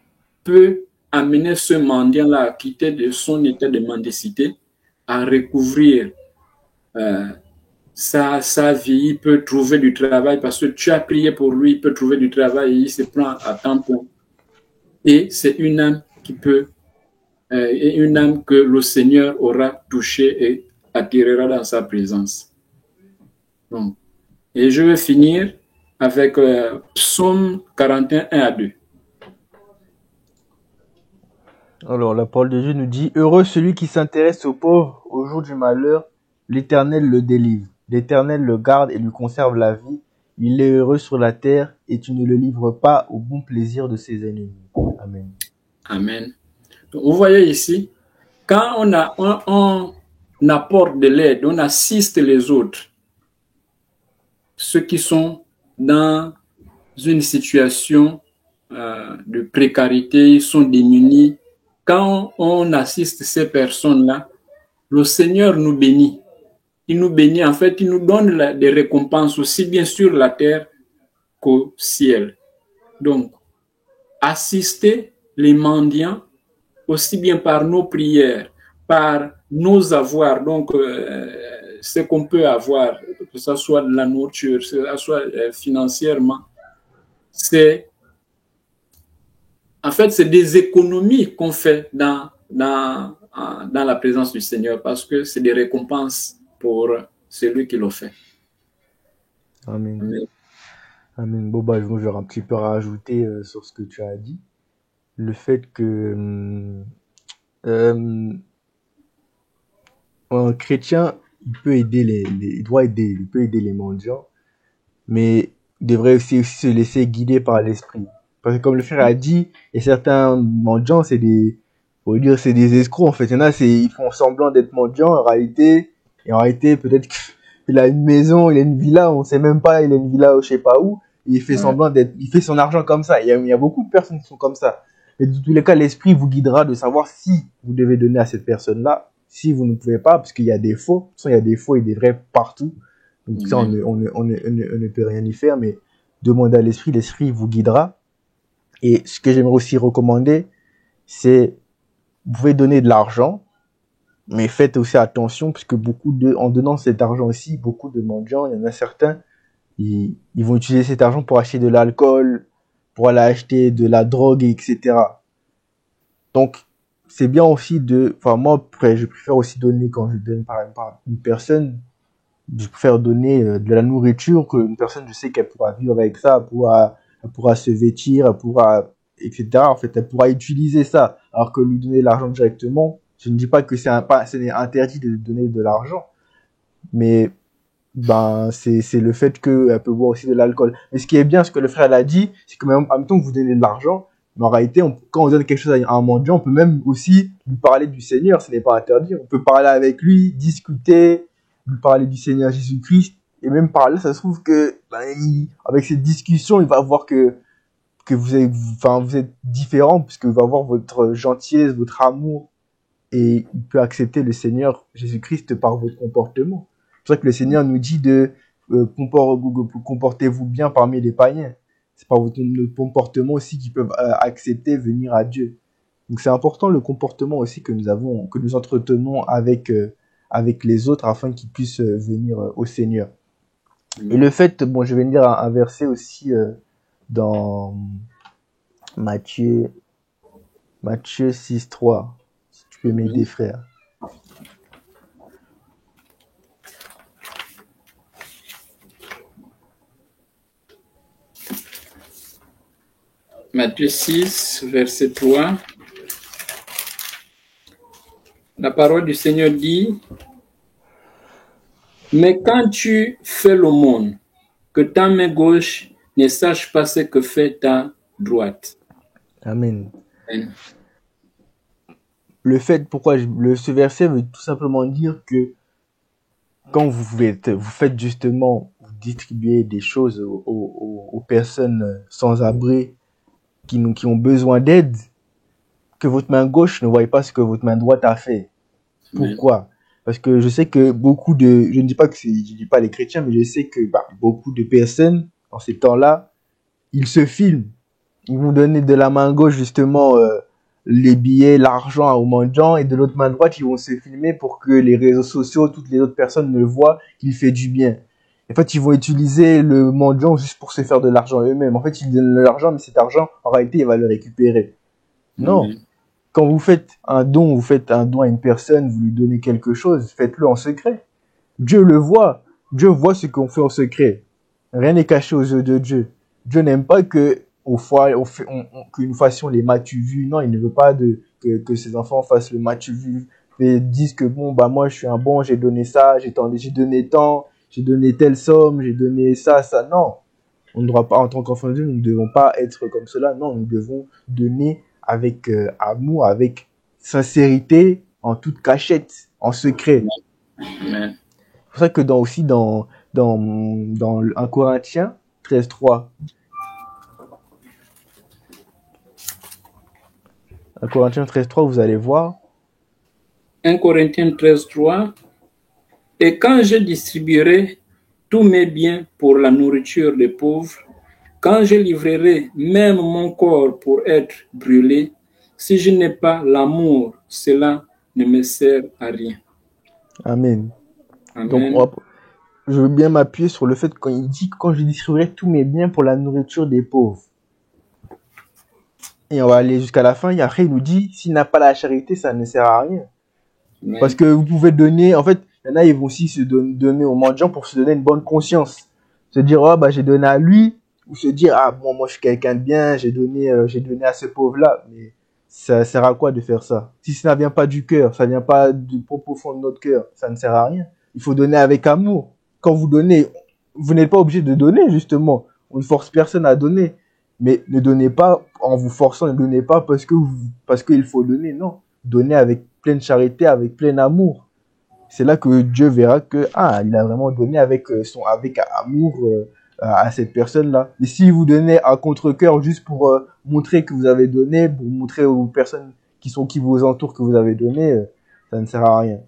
peut amener ce mendiant-là à quitter de son état de mendicité, à recouvrir sa vie, il peut trouver du travail parce que tu as prié pour lui, il peut trouver du travail et il se prend à temps plein. Et c'est une âme qui peut, une âme que le Seigneur aura touchée et attirera dans sa présence. Donc, et je vais finir avec Psaume 41, 1 à 2. Alors, la parole de Dieu nous dit, heureux celui qui s'intéresse aux pauvres au jour du malheur, l'Éternel le délivre. L'Éternel le garde et lui conserve la vie. Il est heureux sur la terre et tu ne le livres pas au bon plaisir de ses ennemis. Amen. Amen. Donc, vous voyez ici, quand on apporte de l'aide, on assiste les autres, ceux qui sont dans une situation de précarité, ils sont démunis. Quand on assiste ces personnes-là, le Seigneur nous bénit. Il nous bénit, en fait, il nous donne des récompenses aussi bien sur la terre qu'au ciel. Donc, assister les mendiants aussi bien par nos prières, par nos avoirs, donc ce qu'on peut avoir, que ce soit de la nourriture, que ce soit financièrement, c'est en fait c'est des économies qu'on fait dans la présence du Seigneur parce que c'est des récompenses pour celui qui le fait. Amen. Amen. Amen. Bon, bah, je vais un petit peu rajouter sur ce que tu as dit. Le fait que un chrétien, il peut aider il doit aider, il peut aider les mendiants, mais il devrait aussi se laisser guider par l'esprit. Parce que comme le frère a dit, et certains mendiants, c'est des escrocs en fait. Il y en a, ils font semblant d'être mendiants en réalité, et en réalité peut-être qu'il a une maison, il a une villa, on sait même pas, il a une villa je sais pas où, et il fait semblant il fait son argent comme ça. Il y a beaucoup de personnes qui sont comme ça. Mais de tous les cas, l'esprit vous guidera de savoir si vous devez donner à cette personne-là, si vous ne pouvez pas, parce qu'il y a des faux. De toute façon, il y a des faux et des vrais partout. Donc ça, on ne peut rien y faire, mais demandez à l'esprit vous guidera. Et ce que j'aimerais aussi recommander, c'est, vous pouvez donner de l'argent, mais faites aussi attention, parce que en donnant cet argent aussi, beaucoup de mendiants, il y en a certains, ils vont utiliser cet argent pour acheter de l'alcool, pour aller acheter de la drogue, etc. Donc, c'est bien aussi moi, je préfère aussi donner quand je donne par exemple à une personne, je préfère donner de la nourriture qu'une personne, je sais qu'elle pourra vivre avec ça, elle pourra se vêtir, elle pourra, etc. En fait, elle pourra utiliser ça. Alors que lui donner l'argent directement, je ne dis pas que ce n'est interdit de donner de l'argent, mais c'est le fait qu'elle peut boire aussi de l'alcool. Mais ce qui est bien, ce que le frère l'a dit, c'est que même en même temps que vous donnez de l'argent, mais en réalité, quand on donne quelque chose à un mendiant, on peut même aussi lui parler du Seigneur, ce n'est pas interdit. On peut parler avec lui, discuter, lui parler du Seigneur Jésus-Christ, et même par là, ça se trouve que avec cette discussion, il va voir que vous êtes différent, puisque va voir votre gentillesse, votre amour, et il peut accepter le Seigneur Jésus-Christ par votre comportement. C'est pour ça que le Seigneur nous dit de comportez-vous bien parmi les païens. C'est par votre comportement aussi qu'ils peuvent accepter venir à Dieu. Donc c'est important le comportement aussi que nous entretenons avec les autres afin qu'ils puissent venir au Seigneur. Et le fait, je vais lire un verset aussi dans Matthieu 6:3. Si tu peux m'aider, frère. Matthieu 6, verset 3. La parole du Seigneur dit, « Mais quand tu fais l'aumône, que ta main gauche ne sache pas ce que fait ta droite. » Amen. Amen. Ce verset veut tout simplement dire que quand vous faites justement, vous distribuez des choses aux personnes sans abri qui ont besoin d'aide, que votre main gauche ne voie pas ce que votre main droite a fait. Pourquoi? Parce que je sais que je ne dis pas je dis pas les chrétiens, mais je sais que beaucoup de personnes, dans ces temps-là, ils se filment. Ils vont donner de la main gauche, justement, les billets, l'argent aux mendiants, et de l'autre main droite, ils vont se filmer pour que les réseaux sociaux, toutes les autres personnes ne le voient qu'il fait du bien. En fait, ils vont utiliser le mendiant juste pour se faire de l'argent eux-mêmes. En fait, ils donnent de l'argent, mais cet argent, en réalité, il va le récupérer. Non. Oui. Quand vous faites un don à une personne, vous lui donnez quelque chose, faites-le en secret. Dieu le voit. Dieu voit ce qu'on fait en secret. Rien n'est caché aux yeux de Dieu. Dieu n'aime pas que que nous fassions les m'as-tu vu. Non, il ne veut pas que ses enfants fassent le m'as-tu vu. Et disent que bon, bah, moi, je suis un bon, j'ai donné ça, j'ai donné tant, j'ai donné telle somme, j'ai donné ça. Non. On ne doit pas, en tant qu'enfant de Dieu, nous ne devons pas être comme cela. Non, nous devons donner avec amour, avec sincérité, en toute cachette, en secret. Amen. C'est pour ça que dans 1 Corinthiens 13.3, 1 Corinthiens 13.3, vous allez voir. 1 Corinthiens 13.3. Et quand je distribuerai tous mes biens pour la nourriture des pauvres, quand je livrerai même mon corps pour être brûlé, si je n'ai pas l'amour, cela ne me sert à rien. Amen. Amen. Donc, je veux bien m'appuyer sur le fait quand il dit quand je distribuerai tous mes biens pour la nourriture des pauvres. Et on va aller jusqu'à la fin. Et après, il nous dit, s'il n'a pas la charité, ça ne sert à rien. Amen. Parce que vous pouvez donner, en fait, il y en a, ils vont aussi se donner aux mendiants pour se donner une bonne conscience. Se dire, oh, bah, j'ai donné à lui. Ou se dire, ah, bon, moi, je suis quelqu'un de bien, j'ai donné à ce pauvre-là. Mais ça sert à quoi de faire ça? Si ça ne vient pas du cœur, ça ne vient pas du profond de notre cœur, ça ne sert à rien. Il faut donner avec amour. Quand vous donnez, vous n'êtes pas obligé de donner, justement. On ne force personne à donner. Mais ne donnez pas en vous forçant, ne donnez pas parce qu'il faut donner, non. Donnez avec pleine charité, avec plein amour. C'est là que Dieu verra que, il a vraiment donné avec amour à cette personne-là. Mais si vous donnez à contre-cœur juste pour montrer que vous avez donné, pour montrer aux personnes qui vous entourent que vous avez donné, ça ne sert à rien.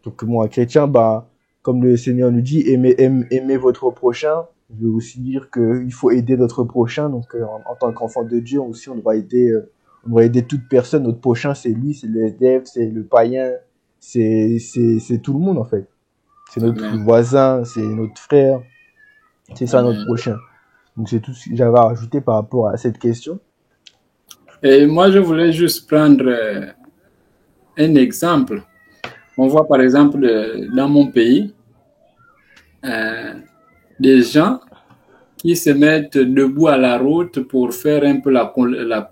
Donc moi, chrétien, bah, comme le Seigneur nous dit, aimez votre prochain. Je veux aussi dire qu'il faut aider notre prochain. Donc en tant qu'enfant de Dieu, aussi on doit aider toute personne. Notre prochain, c'est lui, c'est le SDF, c'est le païen, c'est tout le monde en fait. C'est notre Amen. voisin, c'est notre frère. C'est ça notre prochain. Donc c'est tout ce que j'avais à rajouter par rapport à cette question. Et moi, je voulais juste prendre un exemple. On voit par exemple dans mon pays, des gens qui se mettent debout à la route pour faire un peu la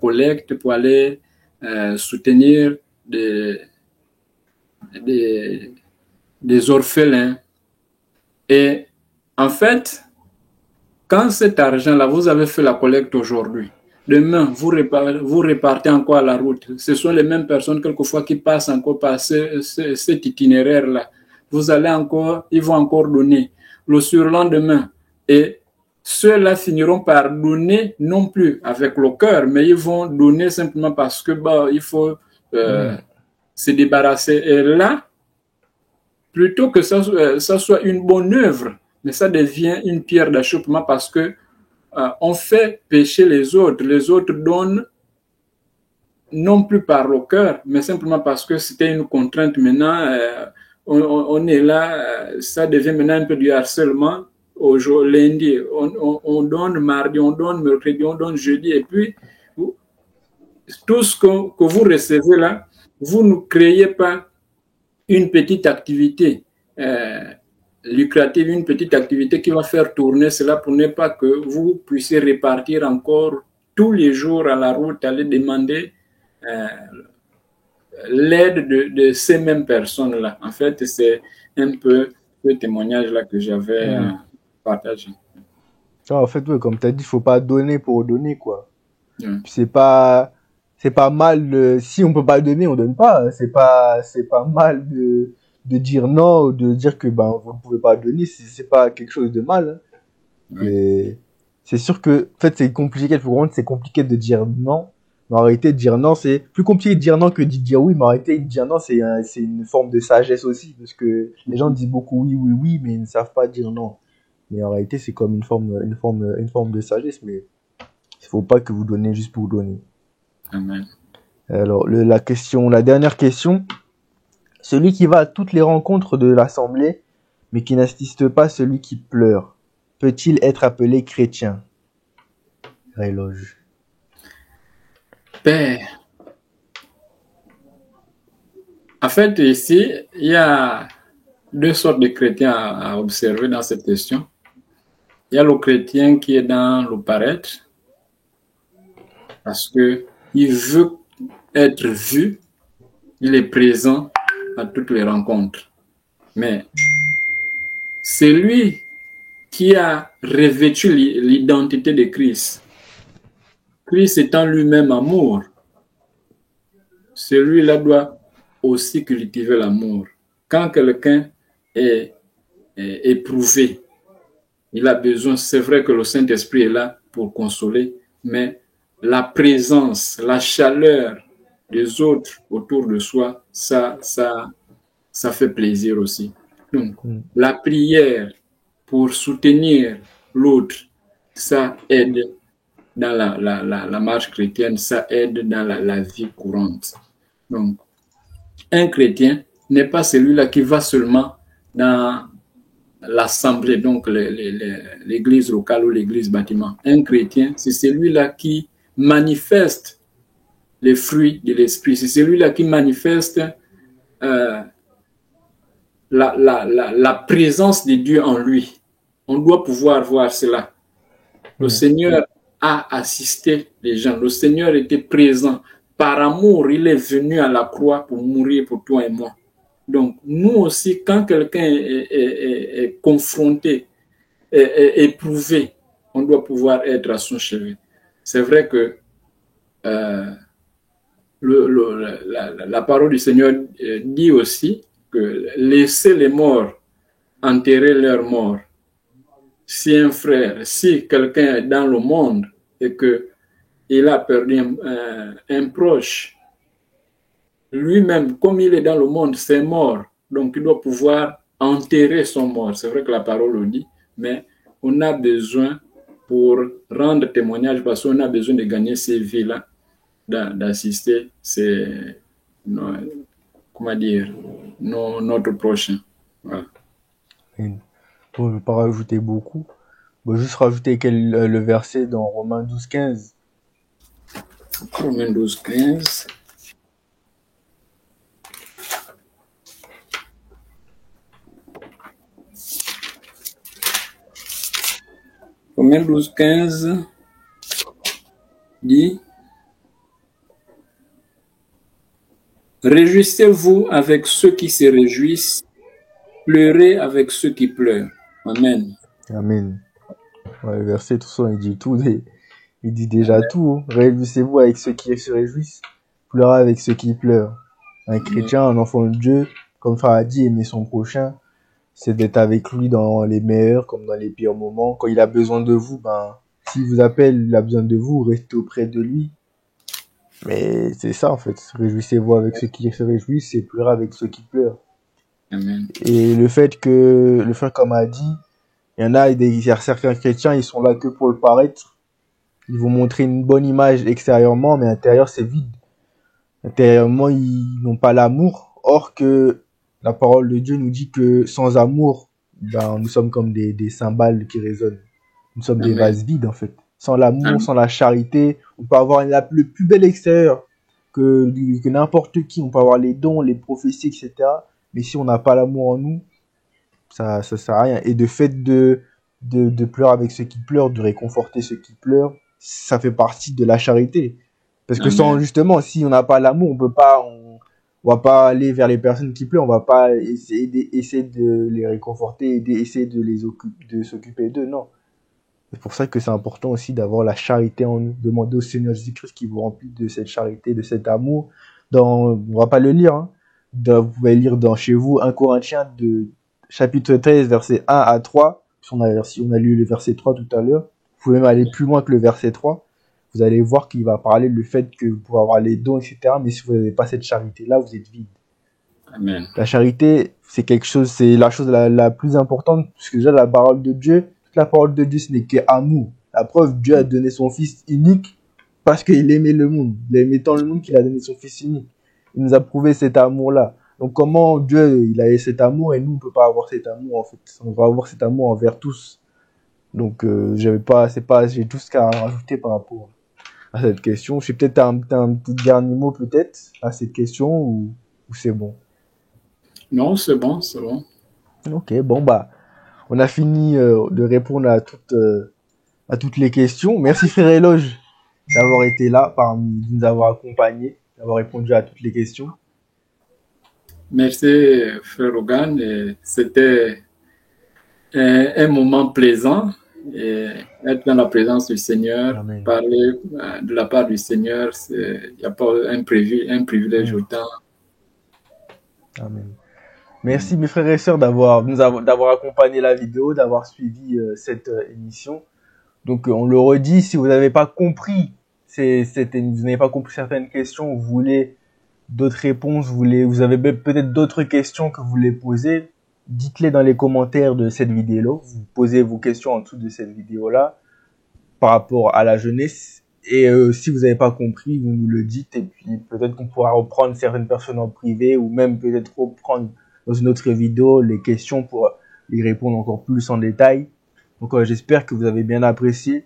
collecte, pour aller soutenir des orphelins. Et en fait, quand cet argent-là, vous avez fait la collecte aujourd'hui, demain, vous repartez encore à la route. Ce sont les mêmes personnes, quelquefois, qui passent encore par cet itinéraire-là. Ils vont encore donner le surlendemain. Et ceux-là finiront par donner, non plus avec le cœur, mais ils vont donner simplement parce que il faut se débarrasser. Et là, plutôt que ça soit une bonne œuvre, mais ça devient une pierre d'achoppement parce que on fait pécher les autres. Les autres donnent non plus par le cœur, mais simplement parce que c'était une contrainte. Maintenant, on est là, ça devient maintenant un peu du harcèlement. Lundi, on donne mardi, on donne mercredi, on donne jeudi, et puis tout ce que vous recevez là, vous ne créez pas une petite activité lucrative, une petite activité qui va faire tourner cela pour ne pas que vous puissiez repartir encore tous les jours à la route, aller demander l'aide de ces mêmes personnes-là. En fait, c'est un peu ce témoignage-là que j'avais partagé. En fait, ouais, comme tu as dit, il faut pas donner pour donner, quoi. C'est pas mal si on peut pas donner, on donne pas. C'est pas mal de dire non ou de dire que vous ne pouvez pas donner, c'est pas quelque chose de mal. Hein. C'est sûr que en fait c'est compliqué de dire non. Mais en réalité, dire non, c'est plus compliqué de dire non que de dire oui. Mais en réalité, dire non, c'est une forme de sagesse aussi, parce que les gens disent beaucoup oui, oui, oui, mais ils ne savent pas dire non. Mais en réalité, c'est comme une forme de sagesse. Mais il faut pas que vous donnez juste pour donner. Amen. Alors, la dernière question. Celui qui va à toutes les rencontres de l'assemblée, mais qui n'assiste pas celui qui pleure, peut-il être appelé chrétien? Réloge. Ben, en fait, ici, il y a deux sortes de chrétiens à observer dans cette question. Il y a le chrétien qui est dans le paraître, parce que il veut être vu, il est présent à toutes les rencontres. Mais c'est lui qui a revêtu l'identité de Christ. Christ étant lui-même amour, celui-là doit aussi cultiver l'amour. Quand quelqu'un est éprouvé, il a besoin, c'est vrai que le Saint-Esprit est là pour consoler, mais la présence, la chaleur des autres autour de soi, ça fait plaisir aussi. Donc, la prière pour soutenir l'autre, ça aide dans la marche chrétienne, ça aide dans la vie courante. Donc, un chrétien n'est pas celui-là qui va seulement dans l'assemblée, donc l'église locale ou l'église bâtiment. Un chrétien, c'est celui-là qui manifeste les fruits de l'esprit. C'est celui-là qui manifeste la présence de Dieu en lui. On doit pouvoir voir cela. Le Seigneur a assisté les gens. Le Seigneur était présent. Par amour, il est venu à la croix pour mourir pour toi et moi. Donc, nous aussi, quand quelqu'un est confronté, est éprouvé, on doit pouvoir être à son chevet. C'est vrai que la parole du Seigneur dit aussi que laissez les morts enterrer leurs morts. Si un frère, si quelqu'un est dans le monde et qu'il a perdu un proche, lui-même, comme il est dans le monde, c'est mort. Donc, il doit pouvoir enterrer son mort. C'est vrai que la parole le dit, mais on a besoin, pour rendre témoignage, parce qu'on a besoin de gagner ces vies-là, d'assister notre prochain. Voilà. On ne peut pas rajouter beaucoup. On va juste rajouter le verset dans Romains 12-15. Romains 12-15. Romains 12-15 dit: réjouissez-vous avec ceux qui se réjouissent, pleurez avec ceux qui pleurent. Amen. Amen. Ouais, le verset, tout ça, il dit tout. Il dit déjà tout. Hein. Réjouissez-vous avec ceux qui se réjouissent, pleurez avec ceux qui pleurent. Un chrétien, un enfant de Dieu, comme Frère a dit, aimer son prochain, c'est d'être avec lui dans les meilleurs comme dans les pires moments. Quand il a besoin de vous, s'il vous appelle, il a besoin de vous, restez auprès de lui. Mais c'est ça en fait, réjouissez-vous avec ceux qui se réjouissent et pleurez avec ceux qui pleurent. Amen. Et le fait comme a dit, il y a certains chrétiens, ils sont là que pour le paraître. Ils vont montrer une bonne image extérieurement, mais intérieur c'est vide. Intérieurement, ils n'ont pas l'amour. Or que la parole de Dieu nous dit que sans amour, nous sommes comme des cymbales qui résonnent. Nous sommes des vases vides en fait. Sans l'amour, sans la charité, on peut avoir le plus bel extérieur que n'importe qui. On peut avoir les dons, les prophéties, etc. Mais si on n'a pas l'amour en nous, ça sert à rien. Et de fait de pleurer avec ceux qui pleurent, de réconforter ceux qui pleurent, ça fait partie de la charité. Parce que si on n'a pas l'amour, on va pas aller vers les personnes qui pleurent, on va pas essayer de les réconforter, essayer de s'occuper d'eux, non. C'est pour ça que c'est important aussi d'avoir la charité en nous. Demandez au Seigneur Jésus-Christ qu'il vous remplisse de cette charité, de cet amour. On va pas le lire, hein. Vous pouvez lire chez vous 1 Corinthiens chapitre 13, versets 1 à 3. On a lu le verset 3 tout à l'heure. Vous pouvez même aller plus loin que le verset 3. Vous allez voir qu'il va parler du fait que vous pouvez avoir les dons, etc. Mais si vous n'avez pas cette charité-là, vous êtes vide. Amen. La charité, c'est la chose la plus importante, puisque déjà la parole de Dieu, toute la parole de Dieu, ce n'est qu'amour. La preuve, Dieu a donné son Fils unique parce qu'il aimait le monde. Il aimait tant le monde qu'il a donné son fils unique. Il nous a prouvé cet amour-là. Donc comment Dieu, il a cet amour et nous, on peut pas avoir cet amour, en fait. On va avoir cet amour envers tous. Donc, j'ai tout ce qu'à rajouter par rapport à cette question. Je sais peut-être t'as un petit dernier mot peut-être à cette question ou c'est bon. Non, c'est bon, c'est bon. Ok, bon bah, on a fini de répondre à toutes les questions. Merci frère Éloge d'avoir été là, de nous avoir accompagnés, d'avoir répondu à toutes les questions. Merci, frère Rogan. C'était un moment plaisant. Et être dans la présence du Seigneur, Amen. parler de la part du Seigneur, il n'y a pas un privilège autant. Amen. Merci mes frères et sœurs d'avoir accompagné la vidéo, d'avoir suivi cette émission. Donc on le redit, si vous n'avez pas compris vous n'avez pas compris certaines questions, vous voulez d'autres réponses, vous avez peut-être d'autres questions que vous voulez poser, dites-les dans les commentaires de cette vidéo. Vous posez vos questions en dessous de cette vidéo-là par rapport à la jeunesse. Et si vous n'avez pas compris, vous nous le dites et puis peut-être qu'on pourra reprendre certaines personnes en privé ou même peut-être reprendre dans une autre vidéo les questions pour y répondre encore plus en détail. Donc j'espère que vous avez bien apprécié.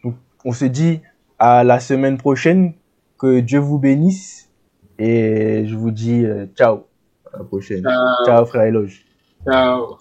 Donc on se dit à la semaine prochaine. Que Dieu vous bénisse. Et je vous dis ciao. À la prochaine. Ciao frère Éloge. Ciao.